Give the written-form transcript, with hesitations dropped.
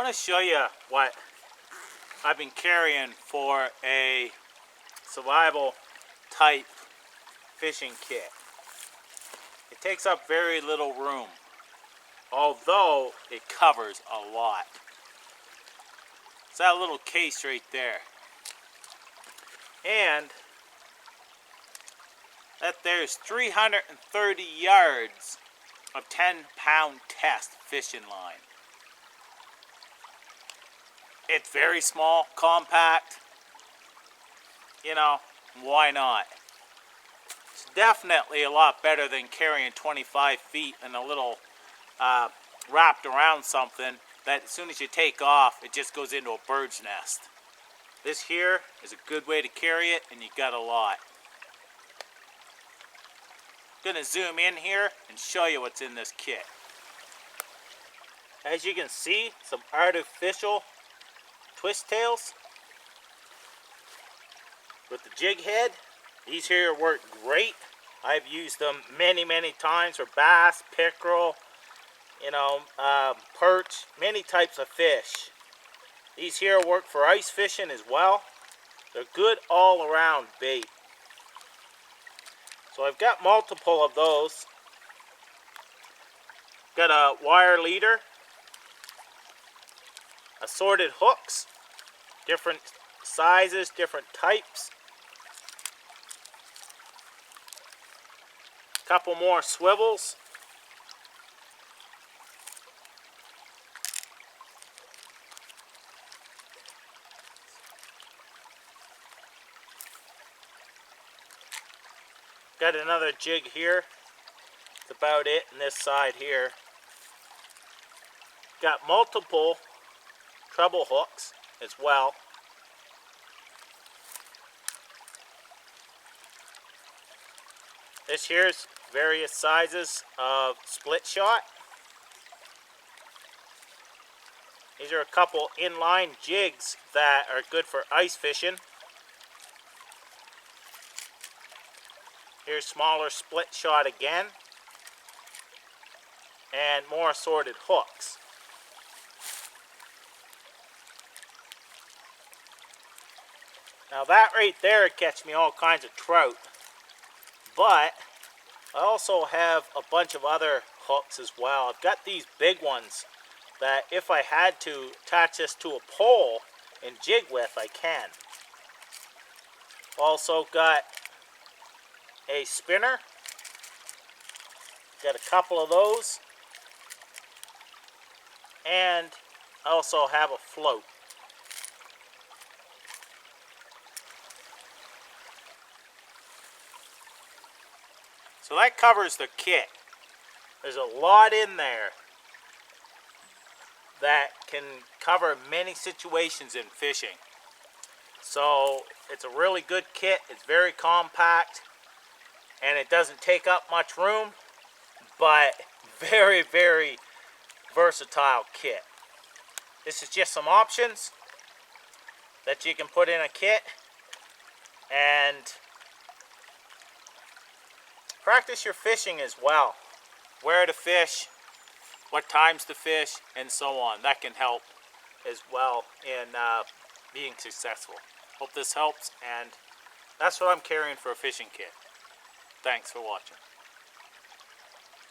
I want to show you what I've been carrying for a survival type fishing kit. It takes up very little room, although it covers a lot. It's that little case right there. And that there's 330 yards of 10-pound test fishing line. It's very small, compact. You know, why not? It's definitely a lot better than carrying 25 feet and a little wrapped around something that as soon as you take off, it just goes into a bird's nest. This here is a good way to carry it, and you got a lot. I'm gonna zoom in here and show you what's in this kit. As you can see, some artificial twist tails with the jig head. These here work great. I've used them many times for bass, pickerel, perch, many types of fish. These here work for ice fishing as well. They're good all around bait. So I've got multiple of those. Got a wire leader, assorted hooks, different sizes, different types. Couple more swivels. Got another jig here. That's about it in this side here. Got multiple treble hooks as well. This here's various sizes of split shot. These are a couple inline jigs that are good for ice fishing. Here's smaller split shot again. And more assorted hooks. Now that right there catch me all kinds of trout. But I also have a bunch of other hooks as well. I've got these big ones that if I had to attach this to a pole and jig with, I can. Also got a spinner. Got a couple of those. And I also have a float. So that covers the kit. There's a lot in there that can cover many situations in fishing. So it's a really good kit. It's very compact and it doesn't take up much room, but very versatile kit. This is just some options that you can put in a kit and practice your fishing as well. Where to fish, what times to fish, and so on. That can help as well in being successful. Hope this helps, and that's what I'm carrying for a fishing kit. Thanks for watching.